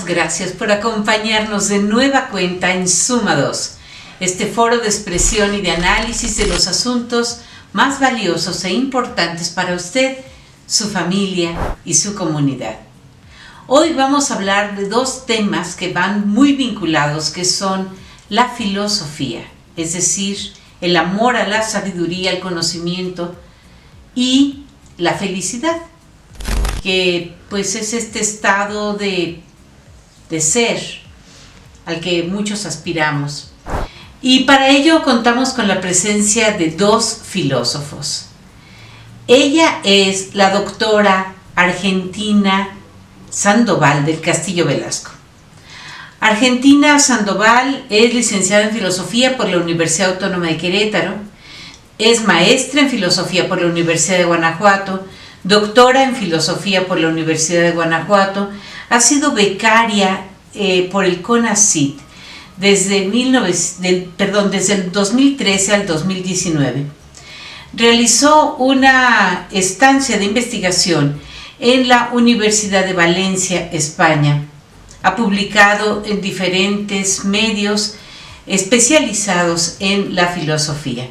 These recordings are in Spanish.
Muchas gracias por acompañarnos de nueva cuenta en Suma 2, este foro de expresión y de análisis de los asuntos más valiosos e importantes para usted, su familia y su comunidad. Hoy vamos a hablar de dos temas que van muy vinculados, que son la filosofía, es decir, el amor a la sabiduría, al conocimiento, y la felicidad, que pues es este estado de ser al que muchos aspiramos. Y para ello contamos con la presencia de dos filósofos. Ella es la doctora Argentina Sandoval del Castillo Velasco. Argentina Sandoval es licenciada en Filosofía por la Universidad Autónoma de Querétaro, es maestra en Filosofía por la Universidad de Guanajuato, doctora en Filosofía por la Universidad de Guanajuato, ha sido becaria por el CONACYT desde el 2013 al 2019. Realizó una estancia de investigación en la Universidad de Valencia, España. Ha publicado en diferentes medios especializados en la filosofía.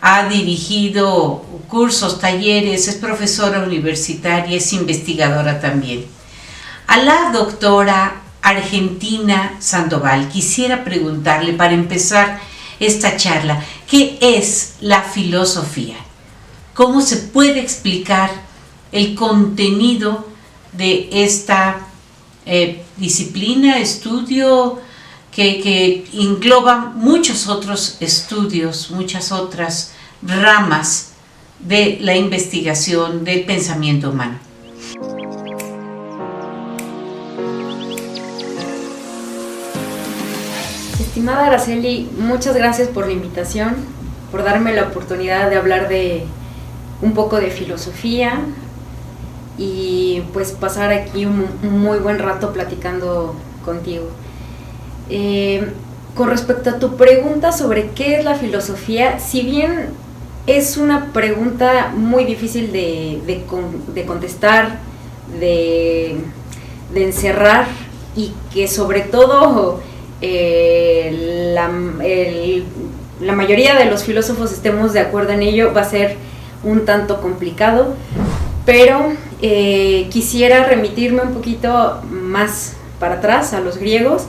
Ha dirigido cursos, talleres, es profesora universitaria, es investigadora también. A la doctora Argentina Sandoval quisiera preguntarle, para empezar esta charla, ¿qué es la filosofía? ¿Cómo se puede explicar el contenido de esta disciplina, estudio que engloba muchos otros estudios, muchas otras ramas de la investigación del pensamiento humano? Estimada Araceli, muchas gracias por la invitación, por darme la oportunidad de hablar de un poco de filosofía y pues pasar aquí un muy buen rato platicando contigo. Con respecto a tu pregunta sobre qué es la filosofía, si bien es una pregunta muy difícil de contestar, de encerrar, y que sobre todo la mayoría de los filósofos estemos de acuerdo en ello, va a ser un tanto complicado, pero quisiera remitirme un poquito más para atrás a los griegos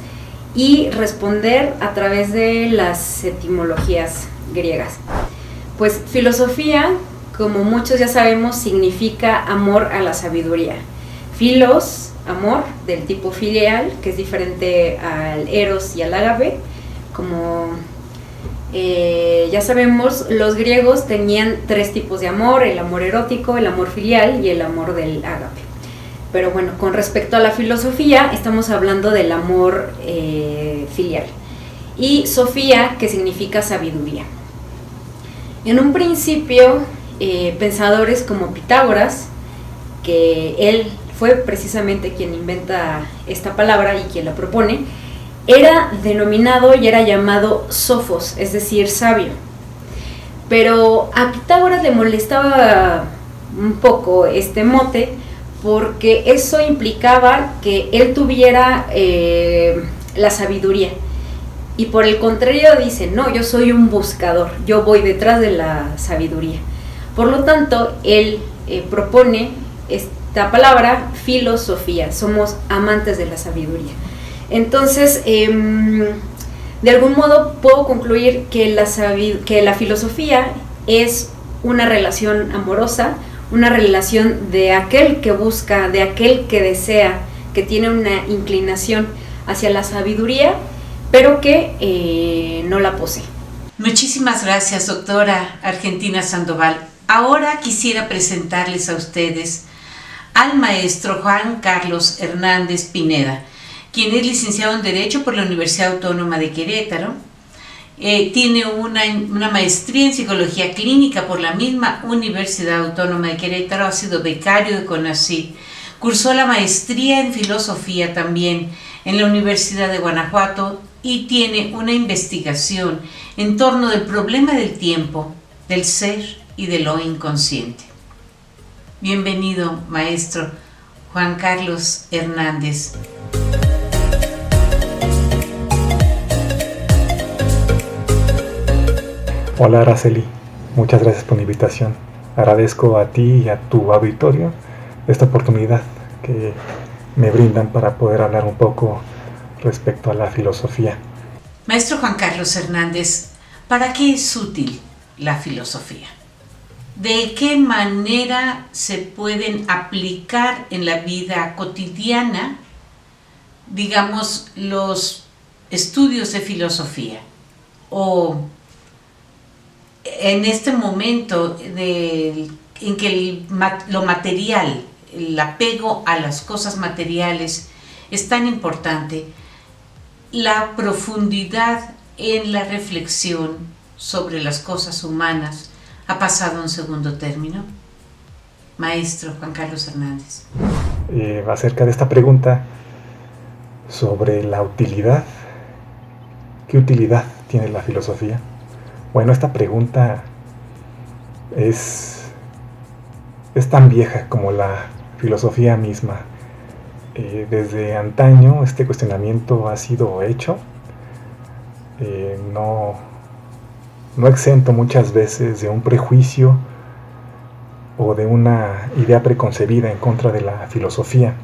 y responder a través de las etimologías griegas. Pues filosofía, como muchos ya sabemos, significa amor a la sabiduría. Filos, amor, del tipo filial, que es diferente al eros y al ágape. Como ya sabemos, los griegos tenían tres tipos de amor: el amor erótico, el amor filial y el amor del ágape. Pero bueno, con respecto a la filosofía, estamos hablando del amor filial. Y sofía, que significa sabiduría. En un principio, pensadores como Pitágoras, que él fue precisamente quien inventa esta palabra y quien la propone, era denominado y era llamado sofos, es decir, sabio. Pero a Pitágoras le molestaba un poco este mote, porque eso implicaba que él tuviera la sabiduría. Y por el contrario dice, no, yo soy un buscador, yo voy detrás de la sabiduría. Por lo tanto, él propone esta palabra, filosofía, somos amantes de la sabiduría. Entonces, de algún modo puedo concluir que la filosofía es una relación amorosa, una relación de aquel que busca, de aquel que desea, que tiene una inclinación hacia la sabiduría, pero que no la posee. Muchísimas gracias, doctora Argentina Sandoval. Ahora quisiera presentarles a ustedes al maestro Juan Carlos Hernández Pineda, quien es licenciado en Derecho por la Universidad Autónoma de Querétaro. Tiene una maestría en Psicología Clínica por la misma Universidad Autónoma de Querétaro, ha sido becario de CONACYT, cursó la maestría en Filosofía también en la Universidad de Guanajuato y tiene una investigación en torno del problema del tiempo, del ser y de lo inconsciente. Bienvenido, maestro Juan Carlos Hernández. Hola Araceli, muchas gracias por la invitación. Agradezco a ti y a tu auditorio esta oportunidad que me brindan para poder hablar un poco respecto a la filosofía. Maestro Juan Carlos Hernández, ¿para qué es útil la filosofía? ¿De qué manera se pueden aplicar en la vida cotidiana, digamos, los estudios de filosofía? O en este momento en que lo material, el apego a las cosas materiales es tan importante, la profundidad en la reflexión sobre las cosas humanas ha pasado a un segundo término. Maestro Juan Carlos Hernández. Acerca de esta pregunta sobre la utilidad, ¿qué utilidad tiene la filosofía? Bueno, esta pregunta es tan vieja como la filosofía misma. Desde antaño este cuestionamiento ha sido hecho, no exento muchas veces de un prejuicio o de una idea preconcebida en contra de la filosofía.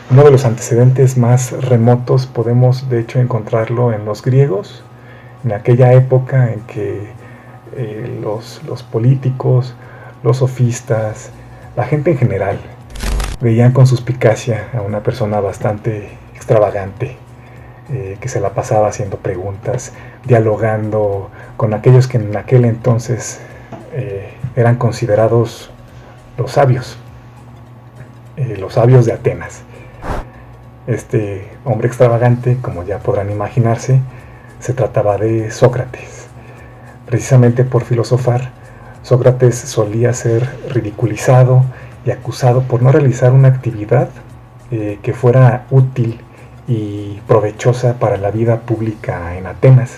Uno de los antecedentes más remotos podemos de hecho encontrarlo en los griegos, en aquella época en que los políticos, los sofistas, la gente en general, veían con suspicacia a una persona bastante extravagante, que se la pasaba haciendo preguntas, dialogando con aquellos que en aquel entonces eran considerados los sabios de Atenas. Este hombre extravagante, como ya podrán imaginarse, se trataba de Sócrates. Precisamente por filosofar, Sócrates solía ser ridiculizado y acusado por no realizar una actividad que fuera útil y provechosa para la vida pública en Atenas.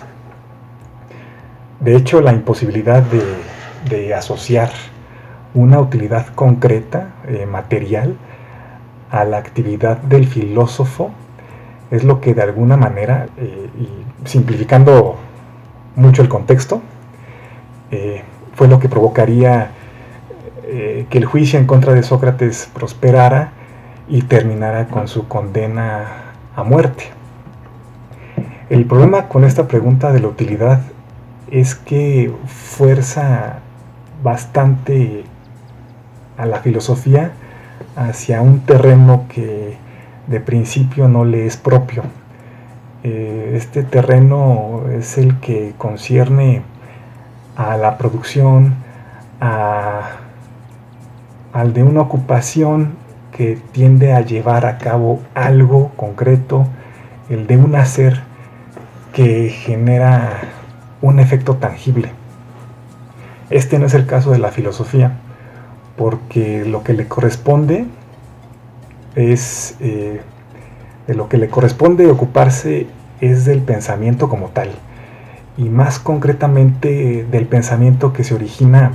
De hecho, la imposibilidad de asociar una utilidad concreta, material, a la actividad del filósofo es lo que de alguna manera, y simplificando mucho el contexto, fue lo que provocaría que el juicio en contra de Sócrates prosperara y terminara con su condena a muerte. El problema con esta pregunta de la utilidad es que fuerza bastante a la filosofía hacia un terreno que de principio no le es propio. Este terreno es el que concierne a la producción, al de una ocupación que tiende a llevar a cabo algo concreto, el de un hacer que genera un efecto tangible. Este no es el caso de la filosofía, porque lo que le corresponde es de lo que le corresponde ocuparse es del pensamiento como tal, y más concretamente del pensamiento que se origina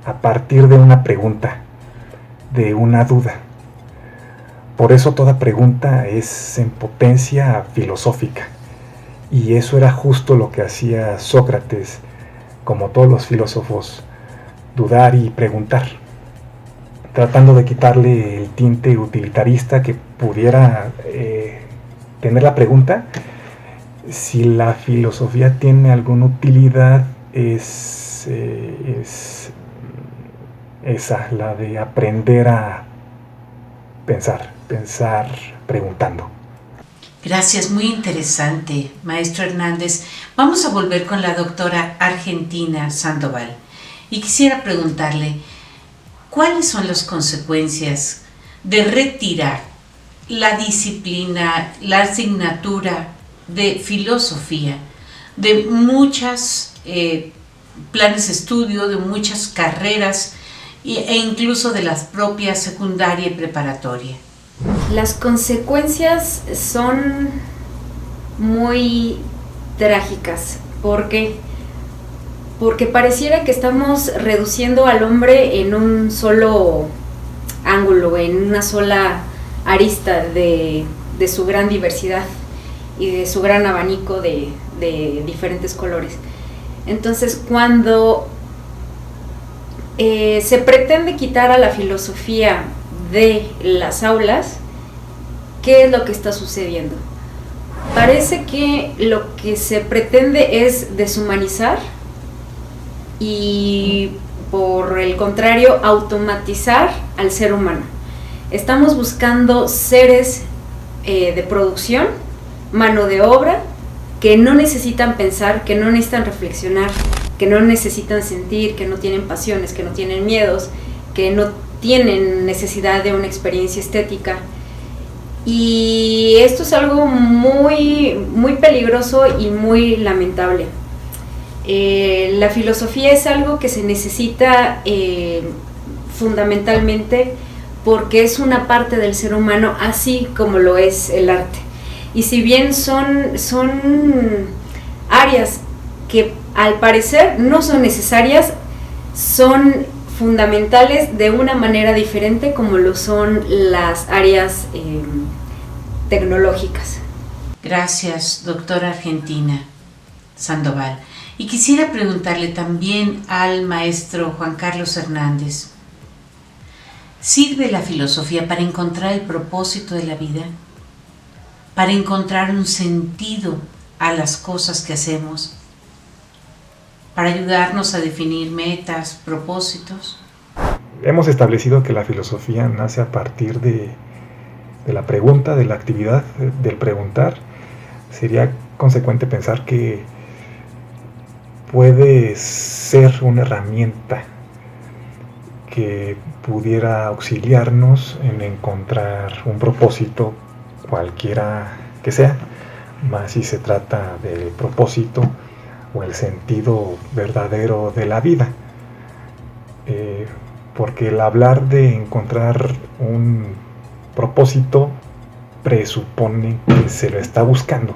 a partir de una pregunta, de una duda. Por eso toda pregunta es en potencia filosófica, y eso era justo lo que hacía Sócrates, como todos los filósofos, dudar y preguntar, tratando de quitarle el tinte utilitarista que pudiera tener la pregunta. Si la filosofía tiene alguna utilidad, es esa, la de aprender a pensar preguntando. Gracias, muy interesante, maestro Hernández. Vamos a volver con la doctora Argentina Sandoval y quisiera preguntarle, ¿cuáles son las consecuencias de retirar la disciplina, la asignatura de filosofía de muchos planes de estudio, de muchas carreras e incluso de las propias secundaria y preparatoria? Las consecuencias son muy trágicas. ¿Por qué? Porque pareciera que estamos reduciendo al hombre en un solo ángulo, en una sola arista de su gran diversidad y de su gran abanico de diferentes colores. Entonces, cuando se pretende quitar a la filosofía de las aulas, ¿qué es lo que está sucediendo? Parece que lo que se pretende es deshumanizar y, por el contrario, automatizar al ser humano. Estamos buscando seres de producción, mano de obra, que no necesitan pensar, que no necesitan reflexionar, que no necesitan sentir, que no tienen pasiones, que no tienen miedos, que no tienen necesidad de una experiencia estética. Y esto es algo muy, muy peligroso y muy lamentable. La filosofía es algo que se necesita fundamentalmente porque es una parte del ser humano, así como lo es el arte. Y si bien son áreas que al parecer no son necesarias, son fundamentales de una manera diferente como lo son las áreas tecnológicas. Gracias, doctora Argentina Sandoval. Y quisiera preguntarle también al maestro Juan Carlos Hernández, ¿sirve la filosofía para encontrar el propósito de la vida? ¿Para encontrar un sentido a las cosas que hacemos? ¿Para ayudarnos a definir metas, propósitos? Hemos establecido que la filosofía nace a partir de la pregunta, de la actividad del preguntar. Sería consecuente pensar que puede ser una herramienta que pudiera auxiliarnos en encontrar un propósito, cualquiera que sea, más si se trata del propósito o el sentido verdadero de la vida. Porque el hablar de encontrar un propósito presupone que se lo está buscando.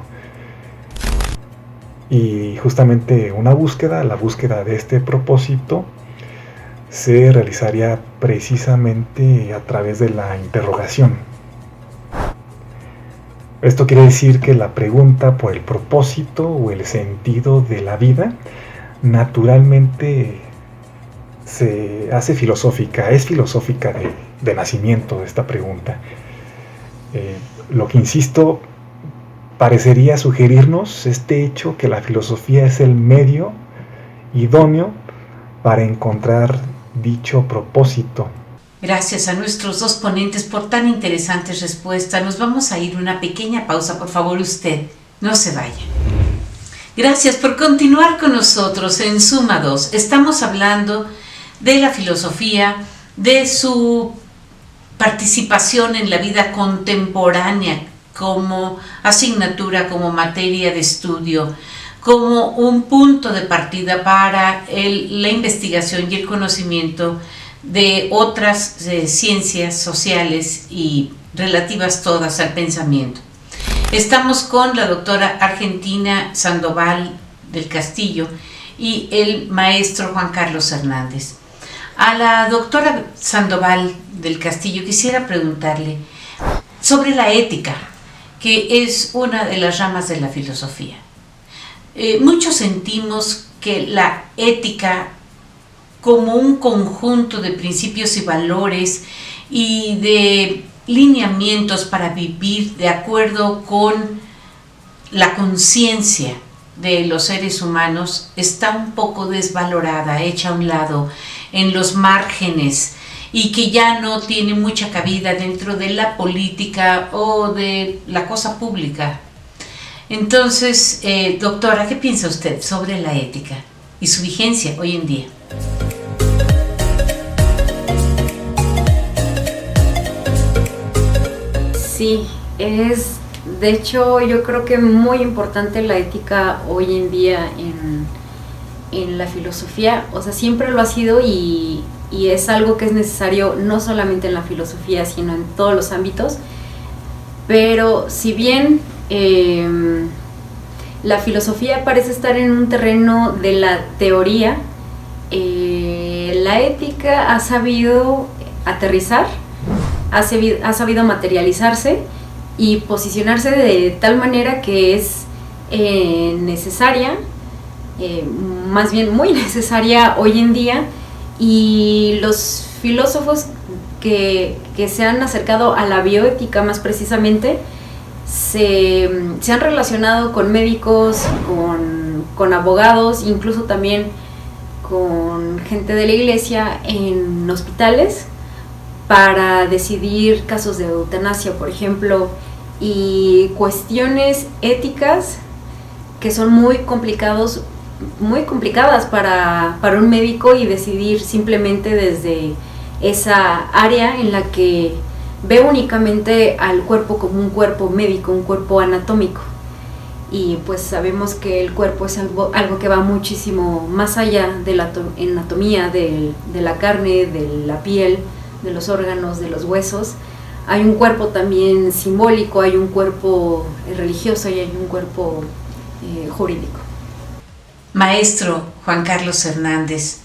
Y justamente la búsqueda de este propósito se realizaría precisamente a través de la interrogación. Esto quiere decir que la pregunta por el propósito o el sentido de la vida naturalmente se hace filosófica, es filosófica de nacimiento esta pregunta. Lo que insisto, parecería sugerirnos este hecho que la filosofía es el medio idóneo para encontrar dicho propósito. Gracias a nuestros dos ponentes por tan interesantes respuestas. Nos vamos a ir a una pequeña pausa, por favor usted, no se vaya. Gracias por continuar con nosotros en Suma 2. Estamos hablando de la filosofía, de su participación en la vida contemporánea como asignatura, como materia de estudio, como un punto de partida para la investigación y el conocimiento de otras ciencias sociales y relativas todas al pensamiento. Estamos con la doctora Argentina Sandoval del Castillo y el maestro Juan Carlos Hernández. A la doctora Sandoval del Castillo quisiera preguntarle sobre la ética, que es una de las ramas de la filosofía. Muchos sentimos que la ética, como un conjunto de principios y valores y de lineamientos para vivir de acuerdo con la conciencia de los seres humanos, está un poco desvalorada, hecha a un lado, en los márgenes, y que ya no tiene mucha cabida dentro de la política o de la cosa pública. Entonces, doctora, ¿qué piensa usted sobre la ética y su vigencia hoy en día? Sí, de hecho, yo creo que muy importante la ética hoy en día en la filosofía. O sea, siempre lo ha sido y es algo que es necesario no solamente en la filosofía, sino en todos los ámbitos. Pero si bien la filosofía parece estar en un terreno de la teoría, la ética ha sabido aterrizar, ha sabido materializarse y posicionarse de tal manera que es necesaria más bien muy necesaria hoy en día, y los filósofos que se han acercado a la bioética más precisamente se han relacionado con médicos, con abogados, incluso también con gente de la iglesia en hospitales para decidir casos de eutanasia, por ejemplo, y cuestiones éticas que son muy complicadas para un médico, y decidir simplemente desde esa área en la que ve únicamente al cuerpo como un cuerpo médico, un cuerpo anatómico. Y pues sabemos que el cuerpo es algo que va muchísimo más allá de la anatomía, de la carne, de la piel, de los órganos, de los huesos. Hay un cuerpo también simbólico, hay un cuerpo religioso y hay un cuerpo jurídico. Maestro Juan Carlos Hernández,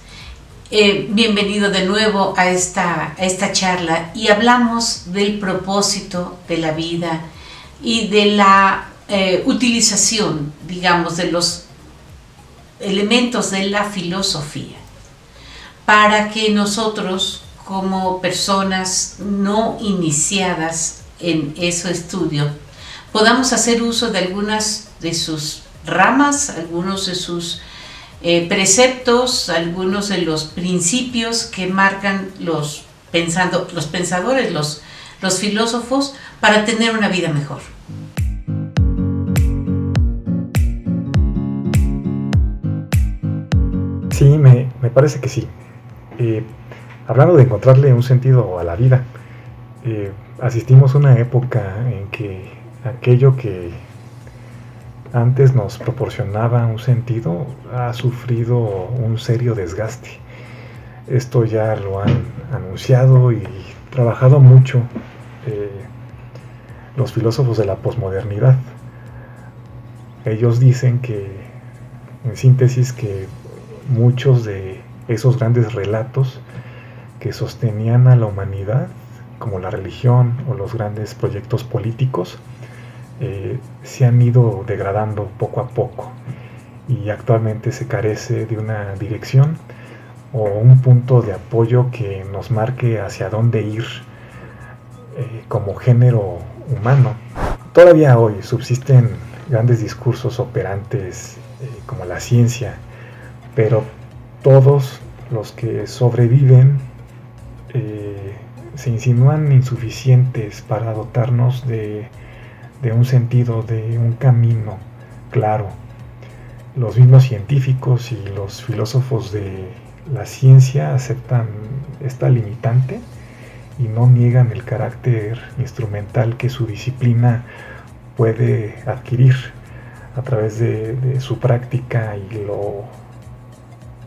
bienvenido de nuevo a esta charla, y hablamos del propósito de la vida y de la utilización, digamos, de los elementos de la filosofía para que nosotros, como personas no iniciadas en ese estudio, podamos hacer uso de algunas de sus ramas, algunos de sus preceptos, algunos de los principios que marcan los pensadores, los filósofos, para tener una vida mejor. Sí, me parece que sí. Hablando de encontrarle un sentido a la vida, asistimos a una época en que aquello que antes nos proporcionaba un sentido ha sufrido un serio desgaste. Esto ya lo han anunciado y trabajado mucho los filósofos de la posmodernidad. Ellos dicen que, en síntesis, que muchos de esos grandes relatos que sostenían a la humanidad, como la religión o los grandes proyectos políticos, se han ido degradando poco a poco, y actualmente se carece de una dirección o un punto de apoyo que nos marque hacia dónde ir como género humano. Todavía hoy subsisten grandes discursos operantes como la ciencia, pero todos los que sobreviven se insinúan insuficientes para dotarnos de un sentido, de un camino claro. Los mismos científicos y los filósofos de la ciencia aceptan esta limitante y no niegan el carácter instrumental que su disciplina puede adquirir a través de su práctica y lo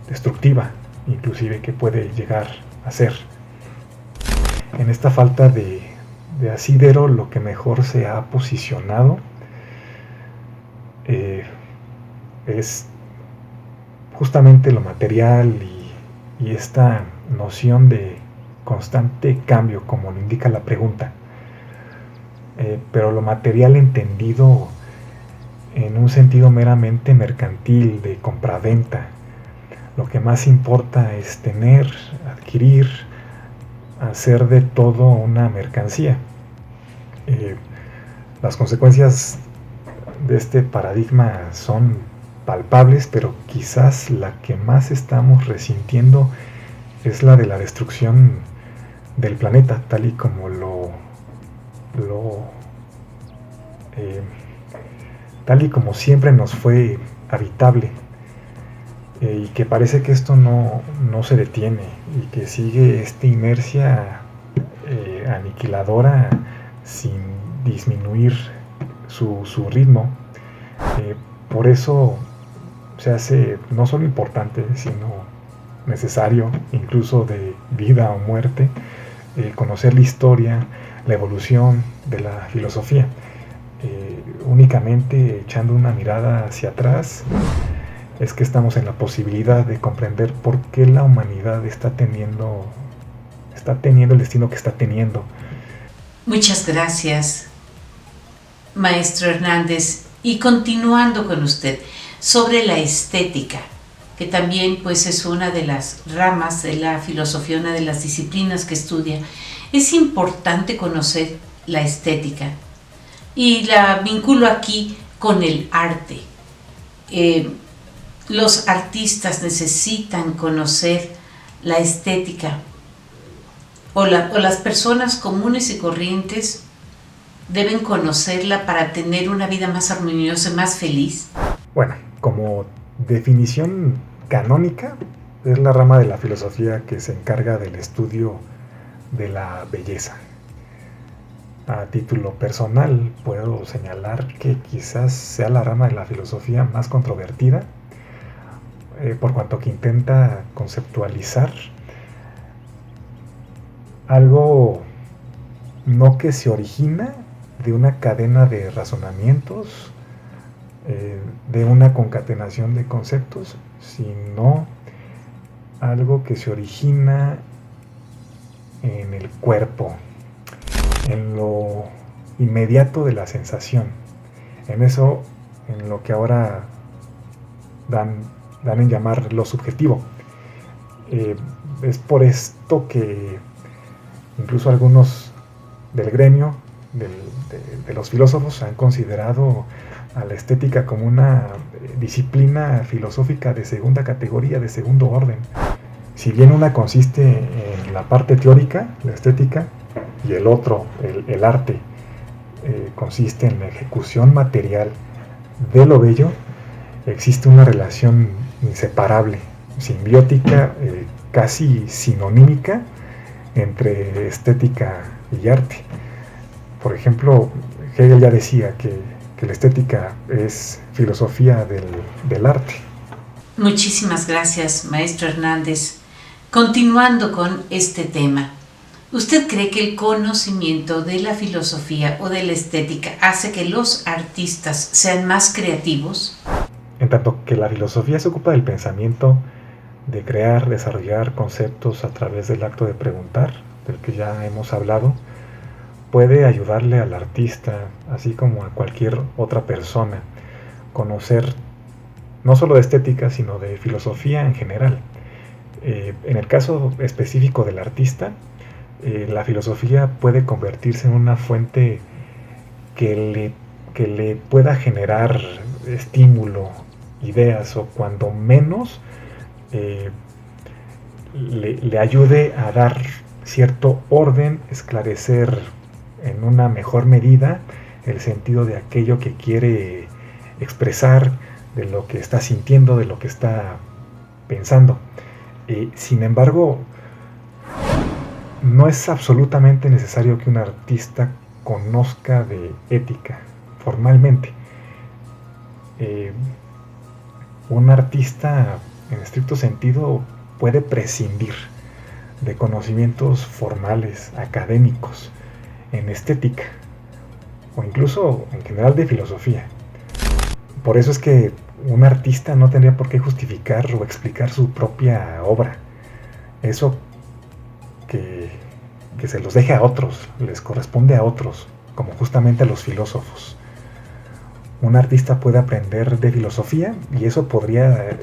destructiva, inclusive, que puede llegar a ser. En esta falta de asidero, lo que mejor se ha posicionado es justamente lo material y esta noción de constante cambio, como lo indica la pregunta, pero lo material entendido en un sentido meramente mercantil, de compraventa. Lo que más importa es tener, adquirir, hacer de todo una mercancía. Las consecuencias de este paradigma son palpables, pero quizás la que más estamos resintiendo es la de la destrucción del planeta, tal y como tal y como siempre nos fue habitable, y que parece que esto no se detiene y que sigue esta inercia aniquiladora sin disminuir su ritmo. Por eso se hace no solo importante, sino necesario, incluso de vida o muerte, conocer la historia, la evolución de la filosofía. Únicamente echando una mirada hacia atrás es que estamos en la posibilidad de comprender por qué la humanidad está teniendo el destino que está teniendo. Muchas gracias, Maestro Hernández. Y continuando con usted, sobre la estética, que también pues es una de las ramas de la filosofía, una de las disciplinas que estudia, es importante conocer la estética. Y la vinculo aquí con el arte. Los artistas necesitan conocer la estética, o las personas comunes y corrientes deben conocerla para tener una vida más armoniosa y más feliz. Bueno, como definición canónica, es la rama de la filosofía que se encarga del estudio de la belleza. A título personal, puedo señalar que quizás sea la rama de la filosofía más controvertida, por cuanto que intenta conceptualizar algo no que se origina de una cadena de razonamientos, de una concatenación de conceptos, sino algo que se origina en el cuerpo, en lo inmediato de la sensación, en eso, en lo que ahora dan en llamar lo subjetivo. Es por esto que incluso algunos del gremio, de los filósofos, han considerado a la estética como una disciplina filosófica de segunda categoría, de segundo orden. Si bien una consiste en la parte teórica, la estética, y el otro, el arte, consiste en la ejecución material de lo bello, existe una relación inseparable, simbiótica, casi sinonímica entre estética y arte. Por ejemplo, Hegel ya decía que la estética es filosofía del arte. Muchísimas gracias, maestro Hernández. Continuando con este tema, ¿usted cree que el conocimiento de la filosofía o de la estética hace que los artistas sean más creativos? En tanto que la filosofía se ocupa del pensamiento, de crear, desarrollar conceptos a través del acto de preguntar, del que ya hemos hablado, puede ayudarle al artista, así como a cualquier otra persona, conocer no solo de estética, sino de filosofía en general. En el caso específico del artista, la filosofía puede convertirse en una fuente que le pueda generar estímulo, ideas, o cuando menos le ayude a dar cierto orden, esclarecer en una mejor medida el sentido de aquello que quiere expresar, de lo que está sintiendo, de lo que está pensando. Sin embargo, no es absolutamente necesario que un artista conozca de ética formalmente. Un artista, en estricto sentido, puede prescindir de conocimientos formales, académicos, en estética, o incluso en general de filosofía. Por eso es que un artista no tendría por qué justificar o explicar su propia obra. Eso que se los deje a otros, les corresponde a otros, como justamente a los filósofos. Un artista puede aprender de filosofía y eso podría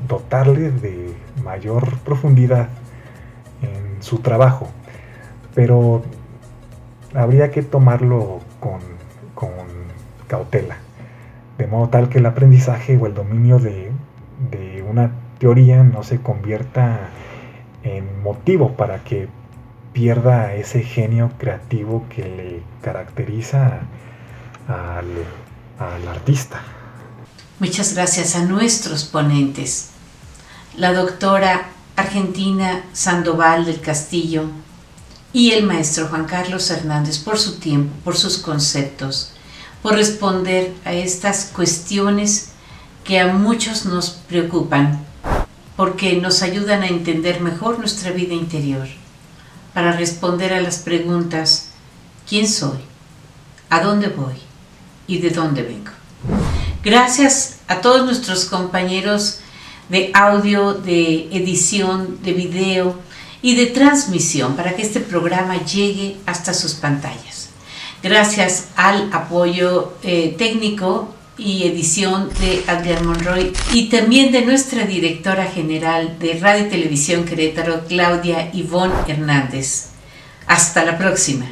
dotarle de mayor profundidad en su trabajo, pero habría que tomarlo con cautela, de modo tal que el aprendizaje o el dominio de una teoría no se convierta en motivo para que pierda ese genio creativo que le caracteriza al artista. Muchas gracias a nuestros ponentes, la doctora Argentina Sandoval del Castillo y el maestro Juan Carlos Hernández, por su tiempo, por sus conceptos, por responder a estas cuestiones que a muchos nos preocupan, porque nos ayudan a entender mejor nuestra vida interior, para responder a las preguntas: ¿quién soy? ¿A dónde voy? ¿Y de dónde vengo? Gracias a todos nuestros compañeros de audio, de edición, de video y de transmisión para que este programa llegue hasta sus pantallas. Gracias al apoyo técnico y edición de Adrián Monroy y también de nuestra directora general de Radio y Televisión Querétaro, Claudia Ivonne Hernández. Hasta la próxima.